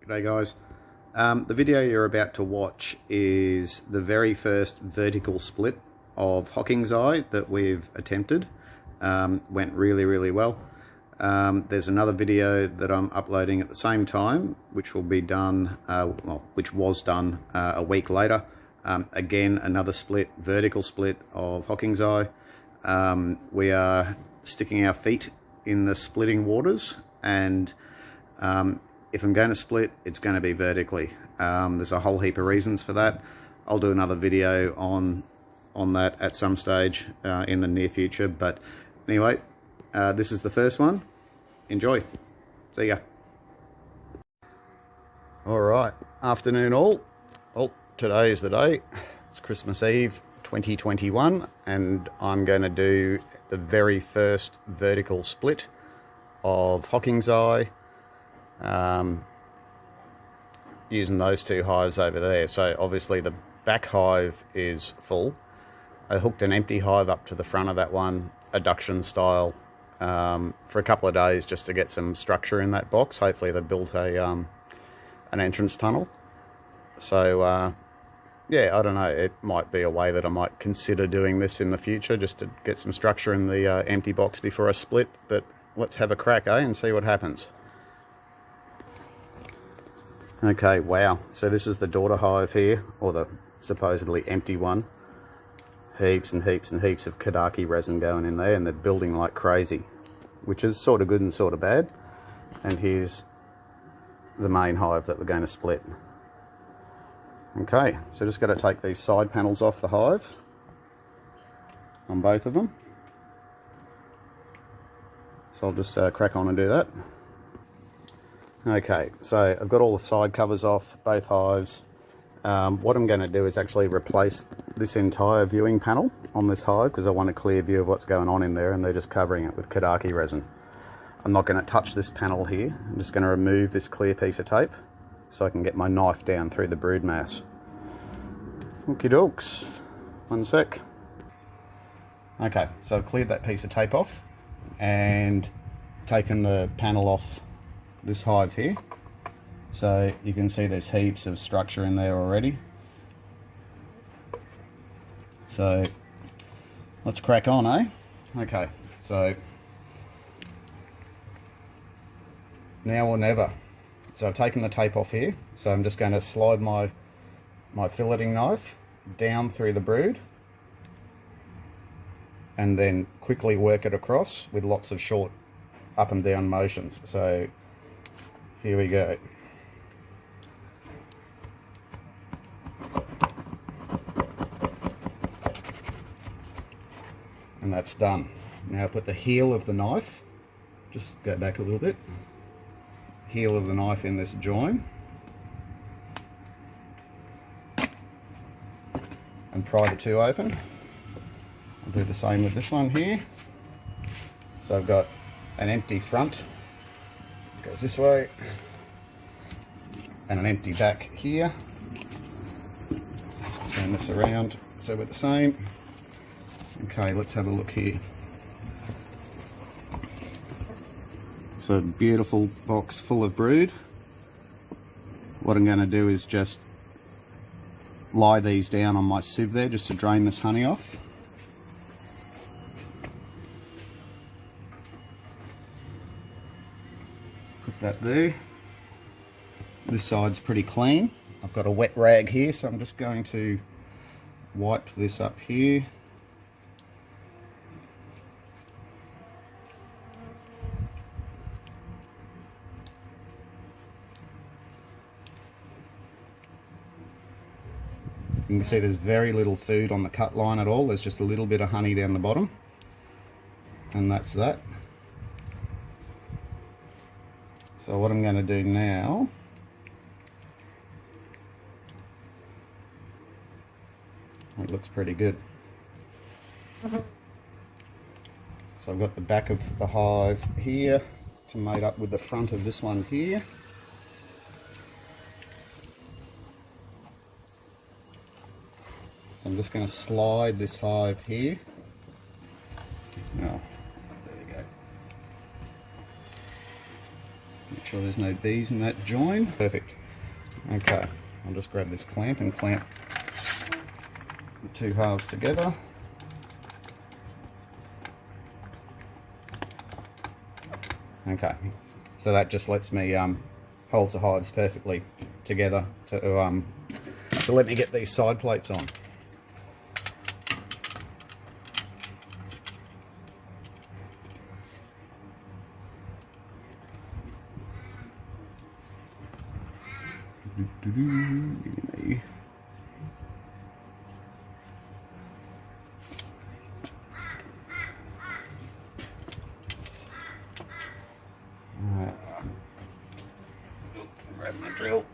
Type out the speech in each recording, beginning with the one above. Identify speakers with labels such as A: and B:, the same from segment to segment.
A: G'day guys. The video you're about to watch is the very first vertical split of Hockingsi that we've attempted. Went really well. There's another video that I'm uploading at the same time, which will be done, which was done a week later. Again, another split, vertical split of Hockingsi. We are sticking our feet in the splitting waters, and if I'm going to split, it's going to be vertically. There's a whole heap of reasons for that. I'll do another video on that at some stage in the near future. But anyway, this is the first one. Enjoy. See ya. All right, afternoon all. Well, today is the day. It's Christmas Eve 2021, and I'm going to do the very first vertical split of Hockingsi. Using those two hives over there. So obviously the back hive is full. I hooked an empty hive up to the front of that one, adduction style, for a couple of days just to get some structure in that box. Hopefully they built an entrance tunnel. So yeah, I don't know, it might be a way that I might consider doing this in the future, just to get some structure in the empty box before I split. But let's have a crack, and see what happens. Okay, wow, so this is the daughter hive here, or the supposedly empty one. Heaps and heaps and heaps of Kadaki resin going in there, and they're building like crazy, which is sort of good and sort of bad. And here's the main hive that we're going to split. Okay, so just got to take these side panels off the hive on both of them. So I'll just crack on and do that. Okay, so I've got all the side covers off, both hives. What I'm going to do is actually replace this entire viewing panel on this hive, because I want a clear view of what's going on in there, and they're just covering it with Kadaki resin. I'm not going to touch this panel here. I'm just going to remove this clear piece of tape so I can get my knife down through the brood mass. Okie dokes. One sec. Okay, so I've cleared that piece of tape off and taken the panel off this hive here. So you can see there's heaps of structure in there already. So let's crack on, eh? Okay, so now or never. So I've taken the tape off here, so I'm just going to slide my filleting knife down through the brood and then quickly work it across with lots of short up and down motions. So here we go. And that's done. Now put the heel of the knife, just go back a little bit, heel of the knife in this join, and pry the two open. I'll do the same with this one here. So I've got an empty front, goes this way, and an empty back here. Just turn this around so we're the same. Okay, let's have a look here. So beautiful box full of brood. What I'm going to do is just lie these down on my sieve there just to drain this honey off. Put that there. This side's pretty clean. I've got a wet rag here, so I'm just going to wipe this up here. You can see there's very little food on the cut line at all. There's just a little bit of honey down the bottom, and that's that. So what I'm going to do now, it looks pretty good. So I've got the back of the hive here to mate up with the front of this one here. So I'm just going to slide this hive here. Oh, there we go. sure there's no bees in that join. Perfect. Okay, I'll just grab this clamp and clamp the two halves together. Okay, so that just lets me holds the hives perfectly together to let me get these side plates on. Alright. Grab my drill.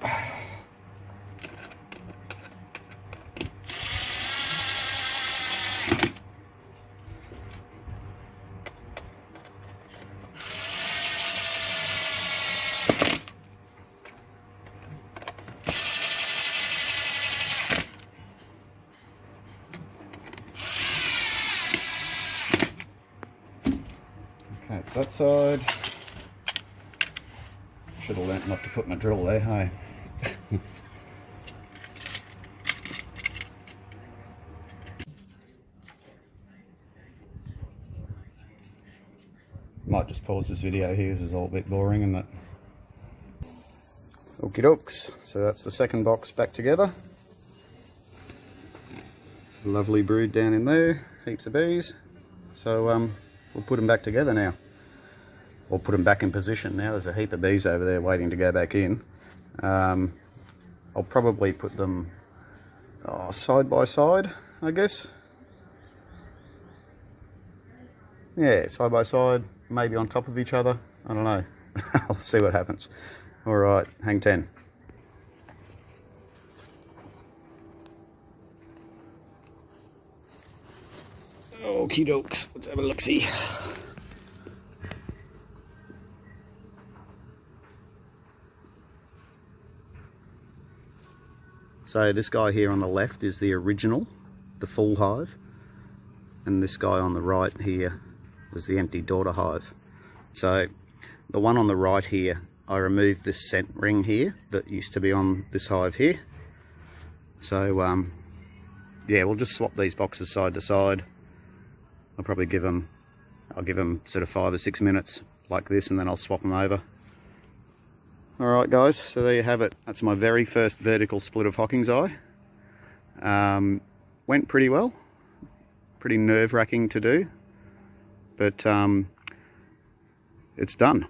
A: Okay, it's that side. Should have learnt not to put my drill there, hey? Might just pause this video here, this is all a bit boring, isn't it? Okie dokes, so that's the second box back together. Lovely brood down in there, heaps of bees. So we'll put them back together now. Or put them back in position now. There's a heap of bees over there waiting to go back in. I'll probably put them side by side, I guess. Yeah, side by side, maybe on top of each other. I don't know. I'll see what happens. Alright, hang 10. Okie dokes, let's have a look-see. So this guy here on the left is the original, the full hive, and this guy on the right here was the empty daughter hive. So the one on the right here, I removed this scent ring here that used to be on this hive here. So yeah, we'll just swap these boxes side to side. I'll probably give them sort of 5 or 6 minutes like this, and then I'll swap them over. Alright guys, so there you have it. That's my very first vertical split of Hockingsi. Went pretty well. Pretty nerve-wracking to do, but it's done.